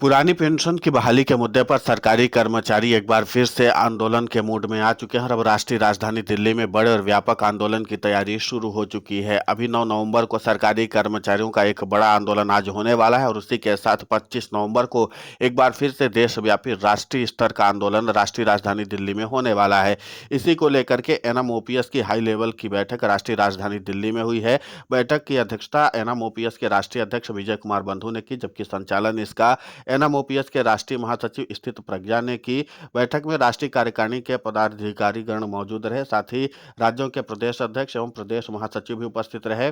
पुरानी पेंशन की बहाली के मुद्दे पर सरकारी कर्मचारी एक बार फिर से आंदोलन के मूड में आ चुके हैं और अब राष्ट्रीय राजधानी दिल्ली में बड़े और व्यापक आंदोलन की तैयारी शुरू हो चुकी है। अभी 9 नवंबर को सरकारी कर्मचारियों का एक बड़ा आंदोलन आज होने वाला है और उसी के साथ 25 नवंबर को एक बार फिर से देशव्यापी राष्ट्रीय स्तर का आंदोलन राष्ट्रीय राजधानी दिल्ली में होने वाला है। इसी को लेकर के एनएमओपीएस की हाई लेवल की बैठक राष्ट्रीय राजधानी दिल्ली में हुई है। बैठक की अध्यक्षता एनएमओपीएस के राष्ट्रीय अध्यक्ष विजय कुमार बंधु ने की, जबकि संचालन इसका एनएमओपीएस के राष्ट्रीय महासचिव स्थित प्रज्ञा ने की। बैठक में राष्ट्रीय कार्यकारिणी के पदाधिकारीगण मौजूद रहे, साथ ही राज्यों के प्रदेश अध्यक्ष एवं प्रदेश महासचिव भी उपस्थित रहे।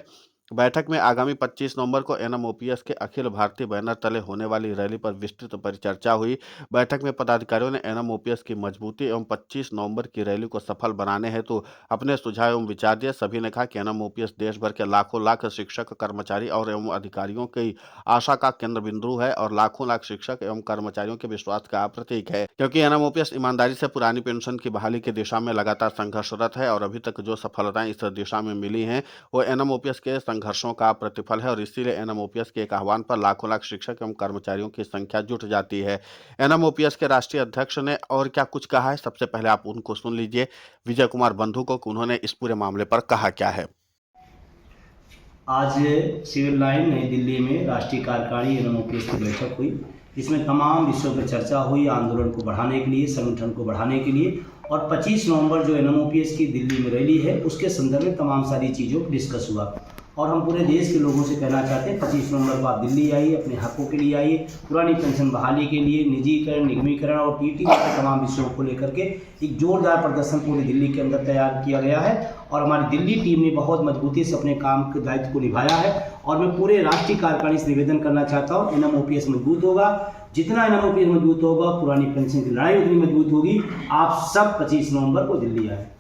बैठक में आगामी 25 नवंबर को एनएमओपीएस के अखिल भारतीय बैनर तले होने वाली रैली पर विस्तृत परिचर्चा हुई। बैठक में पदाधिकारियों ने एनएमओपीएस की मजबूती एवं 25 नवंबर की रैली को सफल बनाने हेतु अपने सुझाव एवं विचार दिए। सभी ने कहा कि एनएमओपीएस देश भर के लाखों लाख शिक्षक, कर्मचारी और एवं अधिकारियों की आशा का केंद्र बिंदु है और लाखों लाख शिक्षक एवं कर्मचारियों के विश्वास का प्रतीक है, क्योंकि एनएमओपीएस ईमानदारी से पुरानी पेंशन की बहाली की दिशा में लगातार संघर्षरत है और अभी तक जो सफलताएं इस दिशा में मिली हैं वो एनएमओपीएस के संघर्षों का प्रतिफल है और इसीलिए एनएमओपीएस के एक आह्वान पर लाखों लाख शिक्षक एवं कर्मचारियों की संख्या जुट जाती है। एनएमओपीएस के राष्ट्रीय अध्यक्ष ने और क्या कुछ कहा है, सबसे पहले आप उनको सुन लीजिए, विजय कुमार बंधु को, कि उन्होंने इस पूरे मामले पर कहा क्या है। आज सिविल लाइन नई दिल्ली में राष्ट्रीय कार्यकारिणी एनएमओपीएस की बैठक हुई, जिसमें तमाम विषयों पर चर्चा हुई। आंदोलन को बढ़ाने के लिए, संगठन को बढ़ाने के लिए, और 25 नवंबर जो एनएमओपीएस की दिल्ली में रैली है उसके संदर्भ में तमाम सारी चीज़ों पर डिस्कस हुआ। और हम पूरे देश के लोगों से कहना चाहते हैं 25 नवंबर को आप दिल्ली आइए, अपने हकों के लिए आइए, पुरानी पेंशन बहाली के लिए, निजीकरण, निगमीकरण और टीटी के तमाम विषयों को लेकर के एक जोरदार प्रदर्शन पूरी दिल्ली के अंदर तैयार किया गया है। और हमारी दिल्ली टीम ने बहुत मजबूती से अपने काम के दायित्व को निभाया है। और मैं पूरे राष्ट्रीय कार्यकारिणी से निवेदन करना चाहता हूँ, एनएमओपीएस मजबूत होगा। जितना एनएमओपीएस मजबूत होगा, पुरानी पेंशन की लड़ाई उतनी मजबूत होगी। आप सब 25 नवंबर को दिल्ली आए।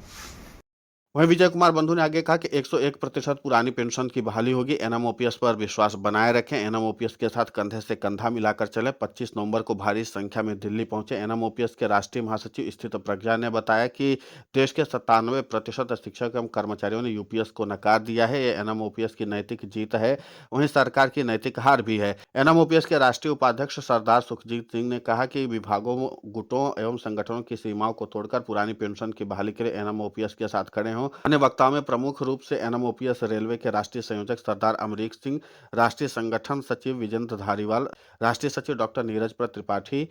वहीं विजय कुमार बंधु ने आगे कहा कि 101% पुरानी पेंशन की बहाली होगी। एनएमओपीएस पर विश्वास बनाए रखें, एनएमओपीएस के साथ कंधे से कंधा मिलाकर चले। 25 नवंबर को भारी संख्या में दिल्ली पहुंचे। एनएमओपीएस के राष्ट्रीय महासचिव स्थित प्रज्ञा ने बताया कि देश के 97% शिक्षक एवं कर्मचारियों ने यूपीएस को नकार दिया है। ये एनएमओपीएस की नैतिक जीत है, वहीं सरकार की नैतिक हार भी है। एनएमओपीएस के राष्ट्रीय उपाध्यक्ष सरदार सुखजीत सिंह ने कहा कि विभागों, गुटों एवं संगठनों की सीमाओं को तोड़कर पुरानी पेंशन की बहाली के लिए एनएमओपीएस के साथ खड़े हों। अन्य वक्ताओं में प्रमुख रूप से एनएमओपीएस रेलवे के राष्ट्रीय संयोजक सरदार अमरीक सिंह, राष्ट्रीय संगठन सचिव विजेंद्र धारीवाल, राष्ट्रीय सचिव डॉक्टर नीरज त्रिपाठी,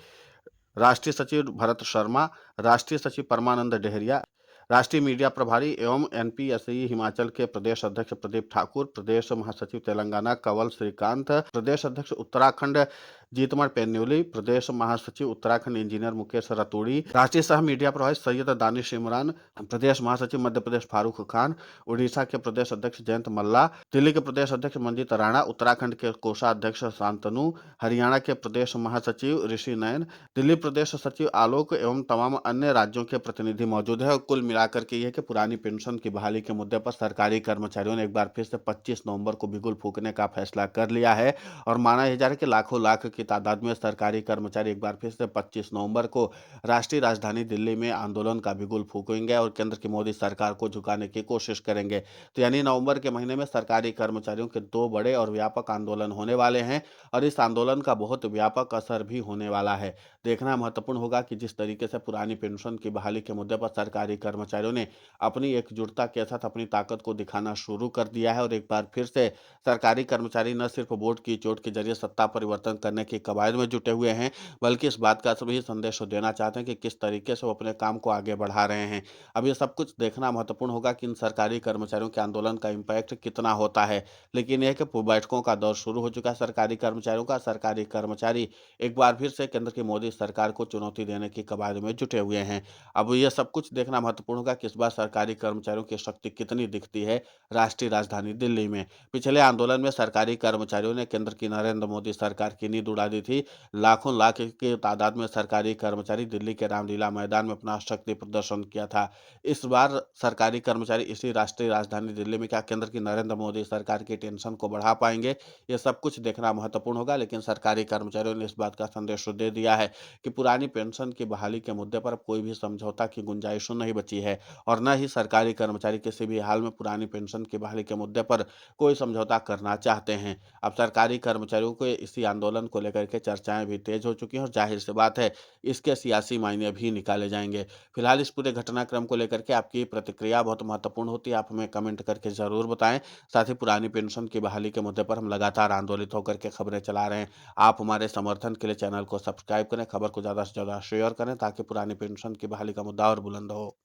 राष्ट्रीय सचिव भरत शर्मा, राष्ट्रीय सचिव परमानंद डेहरिया, राष्ट्रीय मीडिया प्रभारी एवं एनपीएसई हिमाचल के प्रदेश अध्यक्ष प्रदीप ठाकुर, प्रदेश महासचिव तेलंगाना कंवल श्रीकांत, प्रदेश अध्यक्ष उत्तराखंड जीतमण पेन्यूली, प्रदेश महासचिव उत्तराखंड इंजीनियर मुकेश रतूड़ी, राष्ट्रीय सह मीडिया प्रभारी सैयद दानिश इमरान, प्रदेश महासचिव मध्य प्रदेश फारूक खान, उड़ीसा के प्रदेश अध्यक्ष जयंत मल्ला, दिल्ली के प्रदेश अध्यक्ष मंजीत राणा, उत्तराखंड के कोषाध्यक्ष शांतनु, हरियाणा के प्रदेश महासचिव ऋषि नयन, दिल्ली प्रदेश सचिव आलोक एवं तमाम अन्य राज्यों के प्रतिनिधि मौजूद है। और कुल मिलाकर के यह कि पुरानी पेंशन की बहाली के मुद्दे पर सरकारी कर्मचारियों ने एक बार फिर से 25 नवंबर को बिगुल फूकने का फैसला कर लिया है और माना जा रहा है कि लाखों लाख की तादाद में सरकारी कर्मचारी एक बार फिर से 25 नवंबर को राष्ट्रीय राजधानी दिल्ली में आंदोलन का बिगुल फूकेंगे और केंद्र की मोदी सरकार को झुकाने की कोशिश करेंगे। तो यानी नवंबर के महीने में सरकारी कर्मचारियों के 2 बड़े और व्यापक आंदोलन होने वाले हैं और इस आंदोलन का बहुत व्यापक असर भी होने वाला है। देखना महत्वपूर्ण होगा कि जिस तरीके से पुरानी पेंशन की बहाली के मुद्दे पर सरकारी कर्मचारियों ने अपनी एकजुटता के साथ अपनी ताकत को दिखाना शुरू कर दिया है और एक बार फिर से सरकारी कर्मचारी न सिर्फ वोट की चोट के जरिए सत्ता परिवर्तन करने की कवायद में जुटे हुए हैं, बल्कि इस बात का भी संदेश देना चाहते हैं कि किस तरीके से वो अपने काम को आगे बढ़ा रहे हैं। अब ये सब कुछ देखना महत्वपूर्ण होगा कि इन सरकारी कर्मचारियों के आंदोलन का इम्पैक्ट कितना होता है। लेकिन यह कि बैठकों का दौर शुरू हो चुका है सरकारी कर्मचारियों का। सरकारी कर्मचारी एक बार फिर से केंद्र की मोदी सरकार को चुनौती देने की कवायद में जुटे हुए हैं। अब यह सब कुछ देखना महत्वपूर्ण होगा कि इस बार सरकारी कर्मचारियों की शक्ति कितनी दिखती है राष्ट्रीय राजधानी दिल्ली में। पिछले आंदोलन में सरकारी कर्मचारियों ने केंद्र की नरेंद्र मोदी सरकार की नींद उड़ा दी थी। लाखों लाख की तादाद में सरकारी कर्मचारी दिल्ली के रामलीला मैदान में अपना शक्ति प्रदर्शन किया था। इस बार सरकारी कर्मचारी इसी राष्ट्रीय राजधानी दिल्ली में क्या केंद्र की नरेंद्र मोदी सरकार की टेंशन को बढ़ा पाएंगे, ये सब कुछ देखना महत्वपूर्ण होगा। लेकिन सरकारी कर्मचारियों ने इस बात का संदेश दे दिया है कि पुरानी पेंशन की बहाली के मुद्दे पर अब कोई भी समझौता की गुंजाइश नहीं बची है और न ही सरकारी कर्मचारी किसी भी हाल में पुरानी पेंशन की बहाली के मुद्दे पर कोई समझौता करना चाहते हैं। अब सरकारी कर्मचारियों को इसी आंदोलन को लेकर लेकर के चर्चाएं भी तेज हो चुकी हैं और जाहिर सी बात है इसके सियासी मायने भी निकाले जाएंगे। फिलहाल इस पूरे घटनाक्रम को लेकर के आपकी प्रतिक्रिया बहुत महत्वपूर्ण होती है, आप हमें कमेंट करके ज़रूर बताएं। साथ ही पुरानी पेंशन की बहाली के मुद्दे पर हम लगातार आंदोलित होकर के खबरें चला रहे हैं। आप हमारे समर्थन के लिए चैनल को सब्सक्राइब करें, खबर को ज़्यादा से ज़्यादा शेयर करें ताकि पुरानी पेंशन की बहाली का मुद्दा और बुलंद हो।